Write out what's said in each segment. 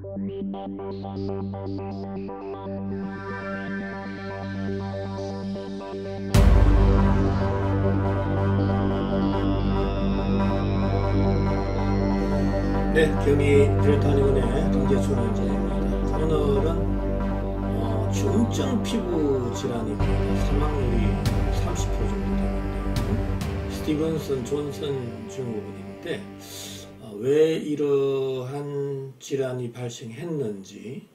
네, 경기 델타니온의 경제초년제입니다. 오늘은 중증 피부 질환입니다. 사망률이 30% 정도 되는데요. 스티븐슨 존슨 증후군인데 왜 이러한 질환이 발생했는지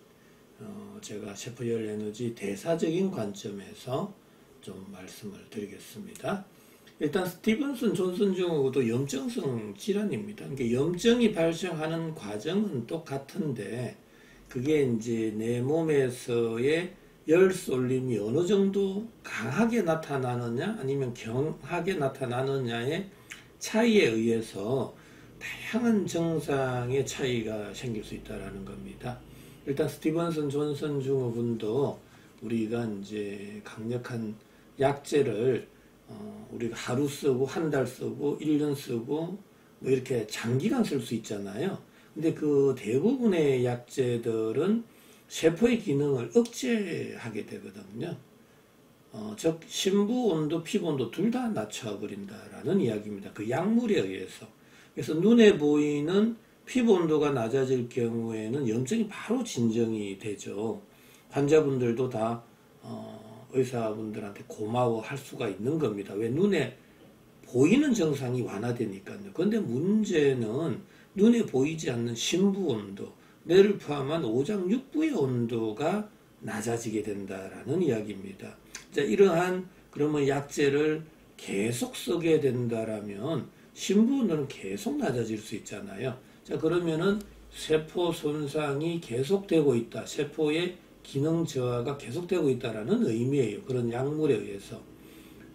제가 셰프열 에너지 대사적인 관점에서 좀 말씀을 드리겠습니다. 일단 스티븐슨 존슨 증후군도 염증성 질환입니다. 그러니까 염증이 발생하는 과정은 똑같은데 그게 이제 내 몸에서의 열 쏠림이 어느 정도 강하게 나타나느냐 아니면 경하게 나타나느냐의 차이에 의해서 다양한 증상의 차이가 생길 수 있다는 겁니다. 일단 스티븐슨 존슨 증후군도 우리가 이제 강력한 약제를 우리가 하루 쓰고 한 달 쓰고 1년 쓰고 뭐 이렇게 장기간 쓸 수 있잖아요. 근데 그 대부분의 약제들은 세포의 기능을 억제하게 되거든요. 즉 심부 온도, 피부 온도 둘 다 낮춰버린다라는 이야기입니다. 그 약물에 의해서. 그래서 눈에 보이는 피부 온도가 낮아질 경우에는 염증이 바로 진정이 되죠. 환자분들도 다 의사분들한테 고마워할 수가 있는 겁니다. 왜? 눈에 보이는 증상이 완화되니까요. 그런데 문제는 눈에 보이지 않는 심부 온도, 뇌를 포함한 오장육부의 온도가 낮아지게 된다라는 이야기입니다. 자, 이러한 그러면 약제를 계속 쓰게 된다라면 심부 온도는 계속 낮아질 수 있잖아요. 자, 그러면은 세포 손상이 계속되고 있다. 세포의 기능 저하가 계속되고 있다는 의미예요. 그런 약물에 의해서.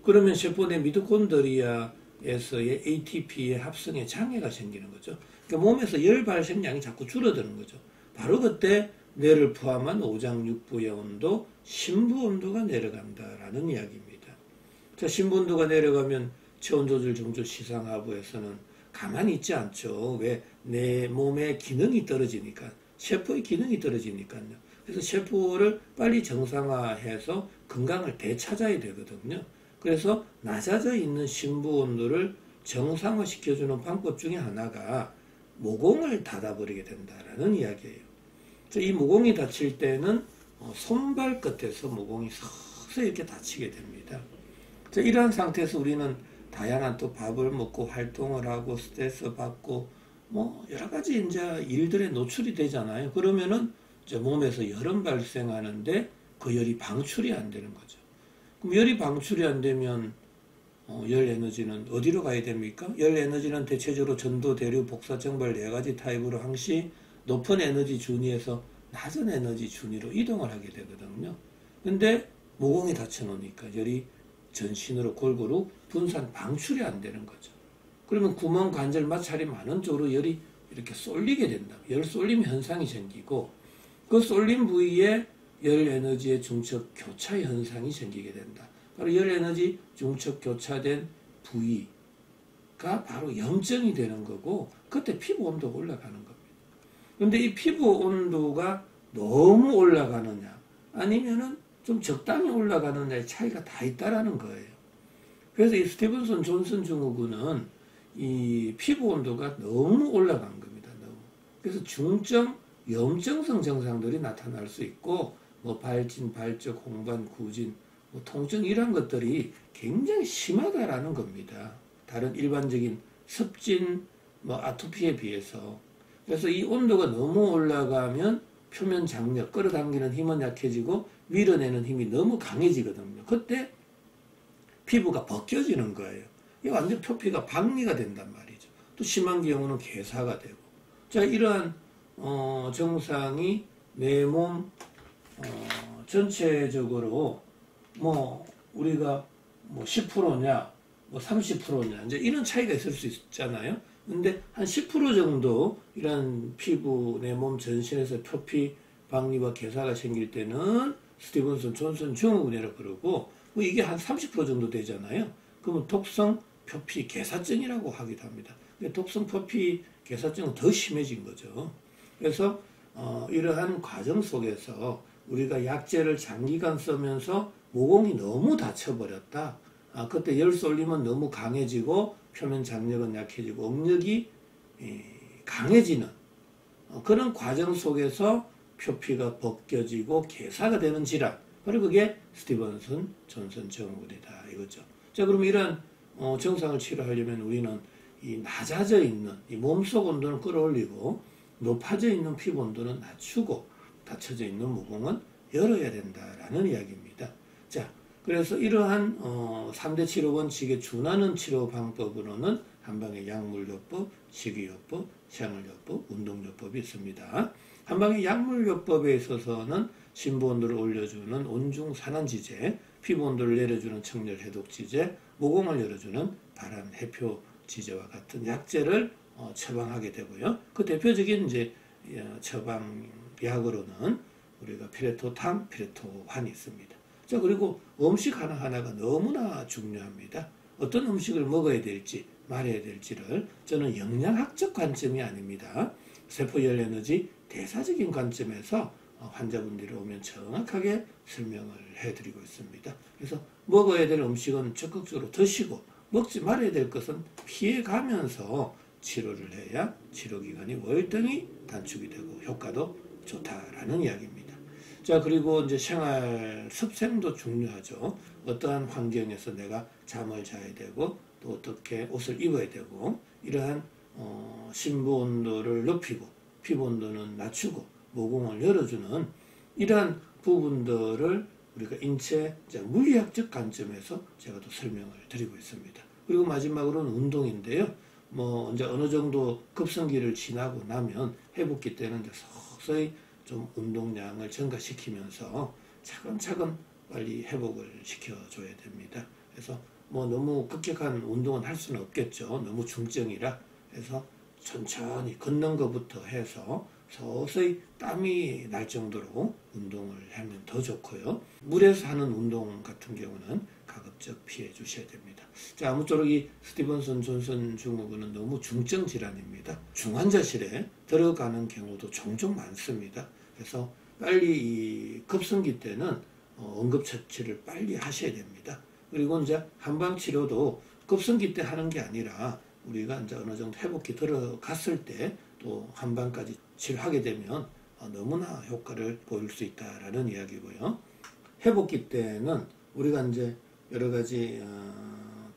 그러면 세포 내 미토콘드리아에서의 ATP의 합성에 장애가 생기는 거죠. 그러니까 몸에서 열 발생량이 자꾸 줄어드는 거죠. 바로 그때 뇌를 포함한 오장육부의 온도, 심부 온도가 내려간다라는 이야기입니다. 자, 심부 온도가 내려가면 체온조절 정조 시상하부에서는 가만히 있지 않죠. 왜? 내 몸의 기능이 떨어지니까, 세포의 기능이 떨어지니까요. 그래서 세포를 빨리 정상화해서 건강을 되찾아야 되거든요. 그래서 낮아져 있는 심부 온도를 정상화시켜주는 방법 중에 하나가 모공을 닫아버리게 된다라는 이야기예요. 이 모공이 닫힐 때는 손발 끝에서 모공이 서서히 이렇게 닫히게 됩니다. 이러한 상태에서 우리는 다양한 또 밥을 먹고 활동을 하고 스트레스 받고 뭐 여러 가지 이제 일들에 노출이 되잖아요. 그러면은 몸에서 열은 발생하는데 그 열이 방출이 안 되는 거죠. 그럼 열이 방출이 안 되면 열 에너지는 어디로 가야 됩니까? 열 에너지는 대체적으로 전도, 대류, 복사, 정발 네 가지 타입으로 항시 높은 에너지 준위에서 낮은 에너지 준위로 이동을 하게 되거든요. 근데 모공이 닫혀 놓으니까 열이 전신으로 골고루 분산, 방출이 안 되는 거죠. 그러면 구멍, 관절, 마찰이 많은 쪽으로 열이 이렇게 쏠리게 된다. 열 쏠림 현상이 생기고 그 쏠림 부위에 열 에너지의 중첩 교차 현상이 생기게 된다. 바로 열 에너지 중첩 교차된 부위가 바로 염증이 되는 거고 그때 피부 온도가 올라가는 겁니다. 그런데 이 피부 온도가 너무 올라가느냐 아니면은 좀 적당히 올라가느냐의 차이가 다 있다라는 거예요. 그래서 이 스티븐슨 존슨 증후군은 이 피부 온도가 너무 올라간 겁니다. 너무. 그래서 중증 염증성 증상들이 나타날 수 있고 뭐 발진, 발적, 홍반, 구진, 뭐 통증 이런 것들이 굉장히 심하다라는 겁니다. 다른 일반적인 습진, 뭐 아토피에 비해서. 그래서 이 온도가 너무 올라가면 표면 장력, 끌어당기는 힘은 약해지고 밀어내는 힘이 너무 강해지거든요. 그때 피부가 벗겨지는 거예요. 이 완전 표피가 박리가 된단 말이죠. 또 심한 경우는 괴사가 되고. 자, 이러한 증상이 내 몸 전체적으로 뭐 우리가 뭐 10%냐 뭐 30%냐 이제 이런 차이가 있을 수 있잖아요. 근데 한 10% 정도 이런 피부 내 몸 전신에서 표피 박리와 괴사가 생길 때는 스티븐슨 존슨 증후군이라고 그러고 뭐 이게 한 30% 정도 되잖아요. 그러면 독성 표피 괴사증이라고 하기도 합니다. 독성 표피 괴사증은 더 심해진 거죠. 그래서 이러한 과정 속에서 우리가 약재를 장기간 쓰면서 모공이 너무 다쳐버렸다. 그때 열 쏠리면 너무 강해지고 표면 장력은 약해지고 억력이 강해지는 그런 과정 속에서 표피가 벗겨지고 개사가 되는 질환. 바로 그게 스티븐슨 존슨 증후군이다 이거죠. 자, 그럼 이런 증상을 치료하려면 우리는 이 낮아져 있는 이 몸속 온도는 끌어올리고 높아져 있는 피부 온도는 낮추고 닫혀져 있는 모공은 열어야 된다라는 이야기입니다. 자, 그래서 이러한 3대 치료 원칙에 준하는 치료 방법으로는 한방의 약물요법, 식이요법, 생활요법, 운동요법이 있습니다. 한방의 약물요법에 있어서는 심부 온도를 올려주는 온중 산안지제, 피부 온도를 내려주는 청열 해독지제, 모공을 열어주는 발한 해표 지제와 같은 약재를 처방하게 되고요. 그 대표적인 이제 처방약으로는 우리가 피레토탐, 피레토환이 있습니다. 자, 그리고 음식 하나하나가 너무나 중요합니다. 어떤 음식을 먹어야 될지 말해야 될지를 저는 영양학적 관점이 아닙니다. 세포열 에너지 대사적인 관점에서 환자분들이 오면 정확하게 설명을 해드리고 있습니다. 그래서 먹어야 될 음식은 적극적으로 드시고 먹지 말아야 될 것은 피해가면서 치료를 해야 치료기간이 월등히 단축이 되고 효과도 좋다라는 이야기입니다. 자, 그리고 이제 생활 습생도 중요하죠. 어떠한 환경에서 내가 잠을 자야 되고 또 어떻게 옷을 입어야 되고 이러한 심부 온도를 높이고 피부 온도는 낮추고 모공을 열어주는 이러한 부분들을 우리가 인체 물리학적 관점에서 제가 또 설명을 드리고 있습니다. 그리고 마지막으로는 운동인데요. 뭐 이제 어느 정도 급성기를 지나고 나면 회복기 때는 이제 서서히 좀 운동량을 증가시키면서 차근차근 빨리 회복을 시켜줘야 됩니다. 그래서 뭐 너무 급격한 운동은 할 수는 없겠죠. 너무 중증이라. 그래서 천천히 걷는 것부터 해서 서서히 땀이 날 정도로 운동을 하면 더 좋고요. 물에서 하는 운동 같은 경우는 가급적 피해 주셔야 됩니다. 자, 아무쪼록 이 스티븐슨 존슨 증후군은 너무 중증 질환입니다. 중환자실에 들어가는 경우도 종종 많습니다. 그래서 빨리 이 급성기 때는 응급처치를 빨리 하셔야 됩니다. 그리고 이제 한방 치료도 급성기 때 하는 게 아니라 우리가 이제 어느 정도 회복기 들어갔을 때 또 한방까지 치료하게 되면 너무나 효과를 보일 수 있다라는 이야기고요. 회복기 때는 우리가 이제 여러 가지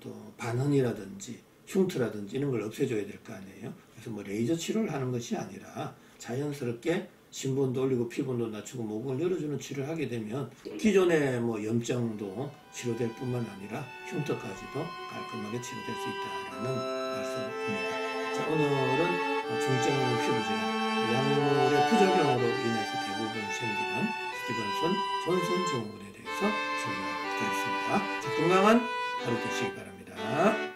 또 반흔이라든지 흉터라든지 이런 걸 없애줘야 될 거 아니에요. 그래서 뭐 레이저 치료를 하는 것이 아니라 자연스럽게 심부온도 올리고 피부온도 낮추고 모공을 열어주는 치료를 하게 되면 기존의 뭐 염증도 치료될 뿐만 아니라 흉터까지도 깔끔하게 치료될 수 있다라는 말씀입니다. 자, 오늘은 중증 피부질환, 약물의 부작용으로 인해서 대부분 생기는 스티븐슨 존슨 증후군에 대해서 설명을 드렸습니다. 자, 건강한 하루 되시기 바랍니다.